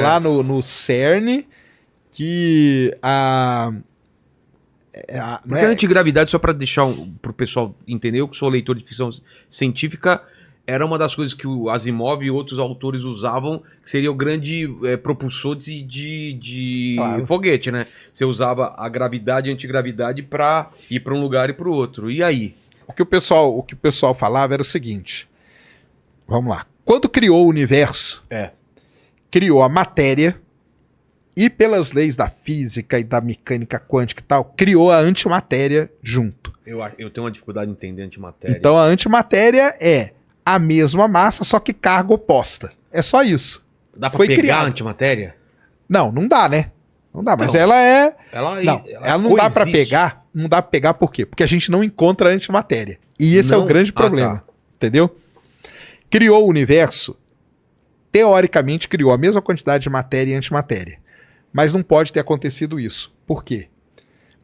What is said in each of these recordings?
lá no CERN, que Porque a antigravidade, só para deixar pro pessoal entender, eu que sou leitor de ficção científica, era uma das coisas que o Asimov e outros autores usavam, que seria o grande propulsor de Claro. foguete, né? Você usava a gravidade e a antigravidade para ir para um lugar e para o outro. E aí? O que o pessoal falava era o seguinte. Vamos lá. Quando criou o universo, criou a matéria e, pelas leis da física e da mecânica quântica e tal, criou a antimatéria junto. Eu tenho uma dificuldade de entender antimatéria. Então a antimatéria é a mesma massa, só que carga oposta. É só isso. Dá pra Foi pegar criado. a antimatéria? Não dá, né? Não dá, mas Não. ela é... Ela não dá pra coexiste. pegar. Não dá pra pegar por quê? Porque a gente não encontra a antimatéria. E esse é o Não? grande Ah, problema. tá. Entendeu? Criou o universo, teoricamente criou a mesma quantidade de matéria e antimatéria. Mas não pode ter acontecido isso. Por quê?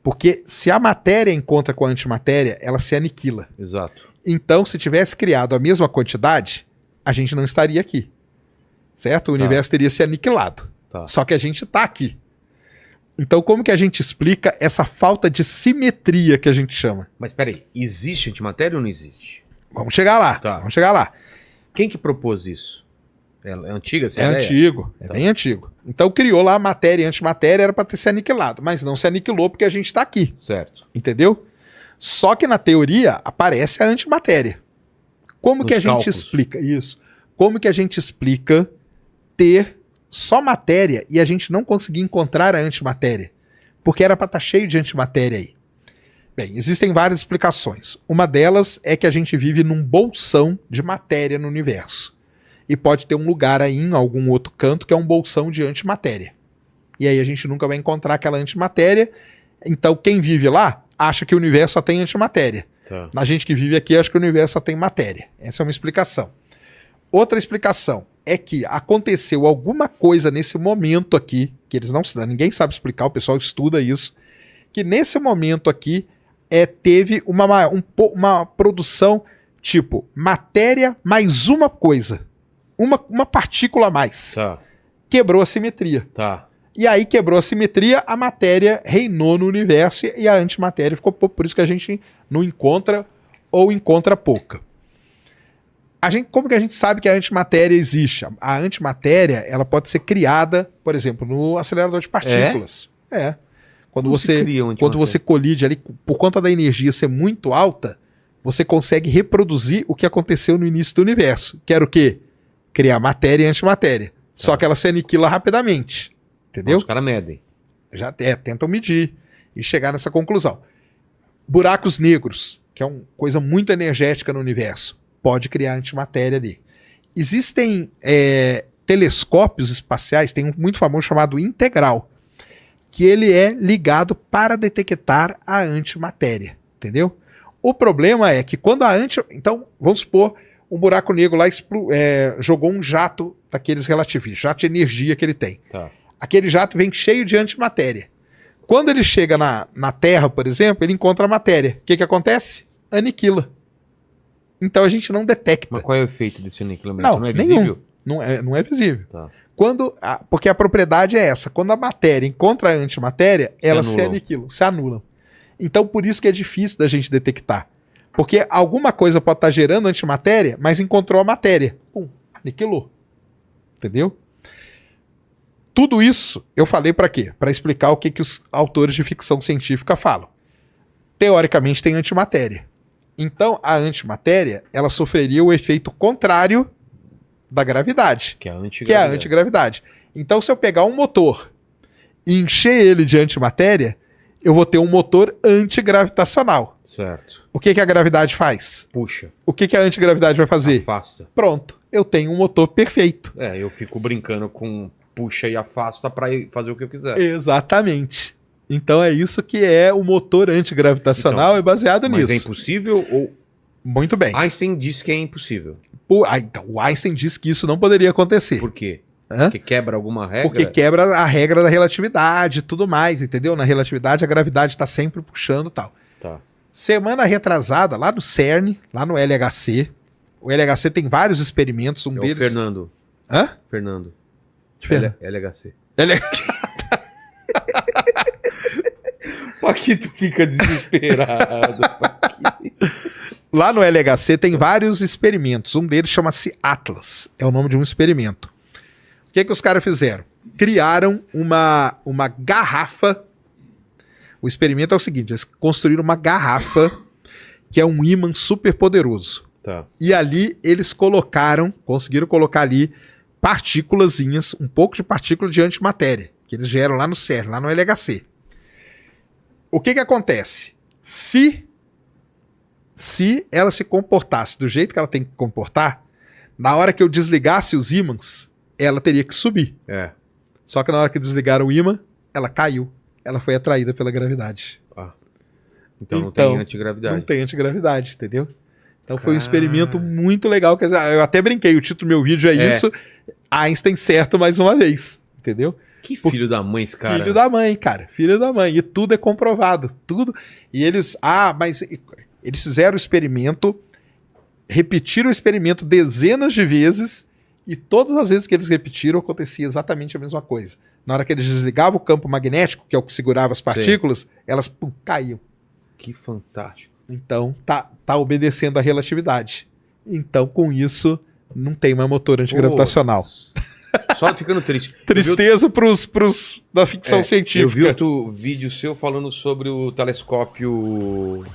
Porque se a matéria encontra com a antimatéria, ela se aniquila. Exato. Então, se tivesse criado a mesma quantidade, a gente não estaria aqui. Certo? O universo teria se aniquilado. Tá. Só que a gente está aqui. Então, como que a gente explica essa falta de simetria que a gente chama? Mas peraí, existe antimatéria ou não existe? Vamos chegar lá. Tá. Vamos chegar lá. Quem que propôs isso? É antiga essa É ideia? antigo, é Tá. bem antigo. Então criou lá a matéria e antimatéria, era para ter se aniquilado, mas não se aniquilou porque a gente está aqui, Certo. entendeu? Só que na teoria aparece a antimatéria. Como Nos que a gente cálculos. explica isso? Como que a gente explica ter só matéria e a gente não conseguir encontrar a antimatéria? Porque era para estar cheio de antimatéria aí. Bem, existem várias explicações. Uma delas é que a gente vive num bolsão de matéria no universo. E pode ter um lugar aí em algum outro canto que é um bolsão de antimatéria. E aí a gente nunca vai encontrar aquela antimatéria. Então quem vive lá acha que o universo só tem antimatéria. Tá. A gente que vive aqui acha que o universo só tem matéria. Essa é uma explicação. Outra explicação é que aconteceu alguma coisa nesse momento aqui, que eles não ninguém sabe explicar, o pessoal estuda isso, que nesse momento aqui teve uma produção tipo matéria mais uma coisa. Uma partícula a mais. Tá. Quebrou a simetria. Tá. E aí quebrou a simetria, a matéria reinou no universo e a antimatéria ficou pouco. Por isso que a gente não encontra ou encontra pouca. Como que a gente sabe que a antimatéria existe? A antimatéria ela pode ser criada, por exemplo, no acelerador de partículas. Quando Como se você, cria uma quando você colide ali, por conta da energia ser muito alta, você consegue reproduzir o que aconteceu no início do universo. Que era o quê? Criar matéria e antimatéria. Só que ela se aniquila rapidamente. Entendeu? Os caras medem. Já tentam medir e chegar nessa conclusão. Buracos negros, que é uma coisa muito energética no universo, pode criar antimatéria ali. Existem telescópios espaciais, tem um muito famoso chamado Integral, que ele é ligado para detectar a antimatéria, entendeu? O problema é que quando então, vamos supor, um buraco negro lá jogou um jato daqueles relativistas, jato de energia que ele tem. Tá. Aquele jato vem cheio de antimatéria. Quando ele chega na Terra, por exemplo, ele encontra a matéria. O que acontece? Aniquila. Então a gente não detecta. Mas qual é o efeito desse aniquilamento? Não é nenhum. visível? Não é visível. Tá. Porque a propriedade é essa. Quando a matéria encontra a antimatéria, elas se aniquilam, se anulam. Então por isso que é difícil da gente detectar. Porque alguma coisa pode estar gerando antimatéria, mas encontrou a matéria. Pum, aniquilou. Entendeu? Tudo isso eu falei para quê? Para explicar o que os autores de ficção científica falam. Teoricamente tem antimatéria. Então a antimatéria ela sofreria o efeito contrário da gravidade, que é a antigravidade. Então se eu pegar um motor e encher ele de antimatéria, eu vou ter um motor antigravitacional. Certo. O que a gravidade faz? Puxa. O que a antigravidade vai fazer? Afasta. Pronto, eu tenho um motor perfeito. Eu fico brincando com puxa e afasta para fazer o que eu quiser. Exatamente. Então é isso que é o motor antigravitacional, Então, é baseado nisso. Mas é impossível ou... Muito bem. Einstein disse que é impossível. Então, o Einstein disse que isso não poderia acontecer. Por quê? Hã? Porque quebra alguma regra? Porque quebra a regra da relatividade e tudo mais, entendeu? Na relatividade a gravidade está sempre puxando e tal. Tá. Semana retrasada, lá no CERN, lá no LHC, o LHC tem vários experimentos, um deles... Fernando. Hã? Fernando. LHC. Aqui tu fica desesperado. Lá no LHC tem vários experimentos. Um deles chama-se Atlas. É o nome de um experimento. O que os caras fizeram? Criaram uma garrafa. O experimento é o seguinte: eles construíram uma garrafa que é um ímã super poderoso. Tá. E ali eles conseguiram colocar ali partículazinhas, um pouco de partícula de antimatéria, que eles geram lá no CERN, lá no LHC. O que acontece? Se ela se comportasse do jeito que ela tem que comportar, na hora que eu desligasse os ímãs, ela teria que subir. Só que na hora que desligaram o ímã, ela caiu. Ela foi atraída pela gravidade. Então não tem antigravidade. Não tem antigravidade, entendeu? Então foi um experimento muito legal. Quer dizer, eu até brinquei, o título do meu vídeo é isso, Einstein certo mais uma vez, entendeu? Que filho da mãe esse cara. Filho da mãe, cara. Filho da mãe. E tudo é comprovado. Tudo. E eles... mas eles fizeram o experimento, repetiram o experimento dezenas de vezes e todas as vezes que eles repetiram acontecia exatamente a mesma coisa. Na hora que eles desligavam o campo magnético, que é o que segurava as partículas, elas caíam. Que fantástico. Então, tá obedecendo a relatividade. Então, com isso, não tem mais motor antigravitacional. Só ficando triste. Tristeza pros da ficção científica. Eu vi outro vídeo seu falando sobre o telescópio